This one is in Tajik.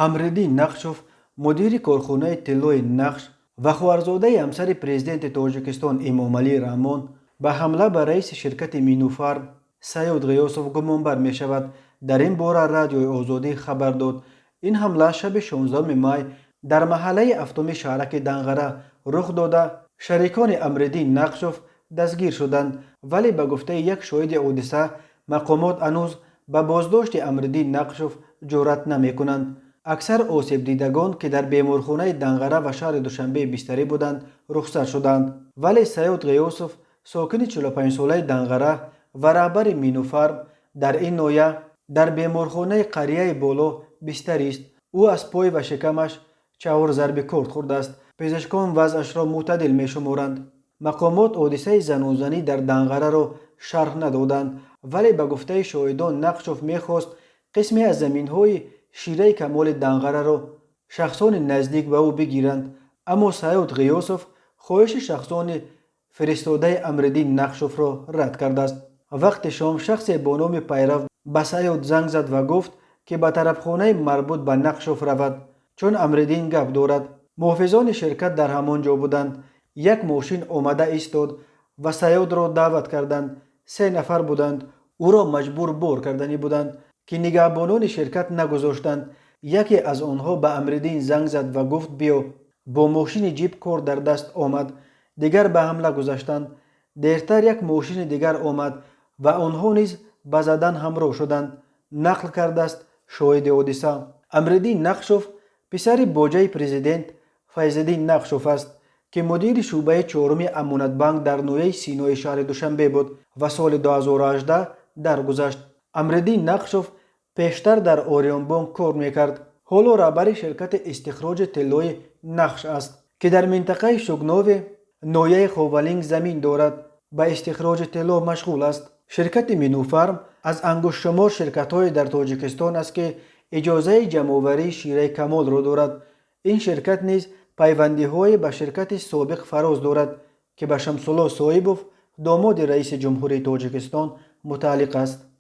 амриддин нақшов мудири корхонаи тиллои нақш ва хуарзодаи ҳамсари президенти тоҷикистон эмомалӣ раҳмон ба ҳамла ба раиси ширкати минуфарм саёд ғиёсов гумонбар мешавад. дар ин бора радиои озодӣ хабар дод. ин ҳамла шаби 16 май дар маҳаллаи ҳафтуми шаҳраки данғара рух дода шарикони амриддин нақшов дастгир шуданд, вале ба гуфтаи як шоҳиди ҳодиса мақомот ҳанӯз ба боздошти амриддин нақшов ҷуръат намекунанд. аксар осебдидагон ки дар беморхонаи данғара ва шаҳри душанбеи бистарӣ буданд рухсат шуданд, вале саёд ғиёсов сокини 45-солаи данғара ва раҳбари минуфарм дар ин ноҳия дар беморхонаи қарияи боло бистарист. ӯ аз пой ва шикамаш 4 зарби корд хӯрдааст. пезашкон вазъашро мӯътадил мешуморанд. мақомот ҳодисаи занозанӣ дар данғараро шарҳ надоданд, вале ба гуфтаи шоҳидон нақшов мехост қисме аз заминҳои шираи камоли данғараро шахсони наздик ба ӯ бигиранд. аммо саёд ғиёсов хоҳиши шахсони фиристодаи амриддин нақшовро рад кардааст. вақти шом шахсе бо номи пайрав ба саёд занг зад ва гуфт ки ба тарабхонаи марбут ба нақшов равад, чун амриддин гап дорад. муҳофизони ширкат дар ҳамон ҷо буданд. як мошин омада истод ва саёдро даъват карданд. 3 нафар буданд. ӯро маҷбур бор карданӣ буданд ки нигаҳбонони ширкат нагузоштанд. яке аз онҳо ба амриддин занг зад ва гуфт биё. бо мошини ҷип кор дар даст омад. дигар ба ҳамла гузаштанд. дертар як мошини дигар омад ва онҳо низ ба задан ҳамроҳ шуданд, нақл кардааст шоҳиди ҳодиса. амриддин нақшов писари боҷаи президент файзиддин нақшов аст, ки мудири шӯъбаи 4-уми амонатбанк дар ноҳияи синои шаҳри душанбе буд ва соли 2018 даргузашт. амриддин нақшов пештар дар орионбонк кор мекард. ҳоло раҳбари ширкати истихроҷи тиллои нақш аст, ки дар минтақаи шугнове ноҳияи ховалинг замин дорад. ба истихроҷи тилло машғул аст. ширкати минуфарм аз ангуштшумор ширкатҳое дар тоҷикистон аст, ки иҷозаи ҷамъоварии шираи камолро дорад. ин ширкат низ пайвандиҳое ба ширкати собиқ фароз дорад, ки ба шамсулло соибов домоди раиси ҷумҳурии тоҷикистон мутааллиқ аст.